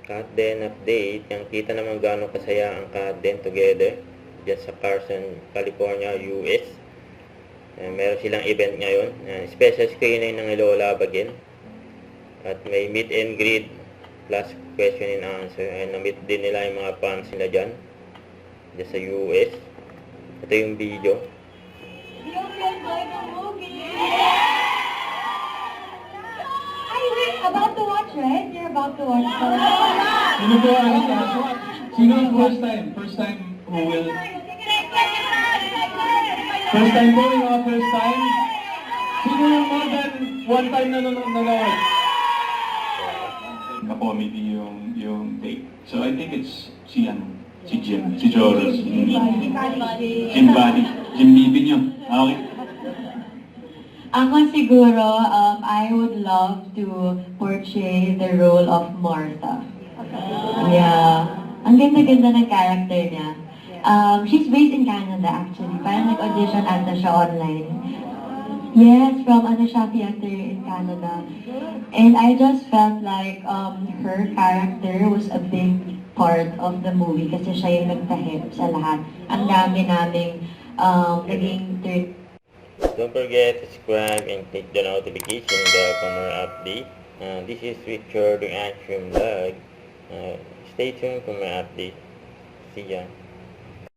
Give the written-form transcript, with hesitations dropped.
Cut Den update. Yang kita naman gaano kasaya ang Cut Den together dyan sa Carson, California, US. Meron silang event ngayon. Special screening ng Lola Bagin. At may meet and greet plus question and answer. Na-meet din nila yung mga fans nila dyan sa US. Ito yung video. About to watch, right? You're about to watch. Sino yung first time? First time who will... First time po, yung mga first time? Sino yung more than one time na nanonood? Na-comedy yung take. So I think it's si Jim, si Joros. Jim Body. Jim Bibin yun. Okay. Ako siguro, I would love to portray the role of Martha. Yeah. Ang ganda-ganda ng character niya. She's based in Canada actually. Parang nag-audition ata siya online. Yes, from siya theater in Canada. And I just felt like her character was a big part of the movie kasi siya yung nagtahip sa lahat. Ang dami naming naging Don't forget to subscribe and click the notification bell for more update. This is Richard, the Action Vlog. Stay tuned for more update. See ya.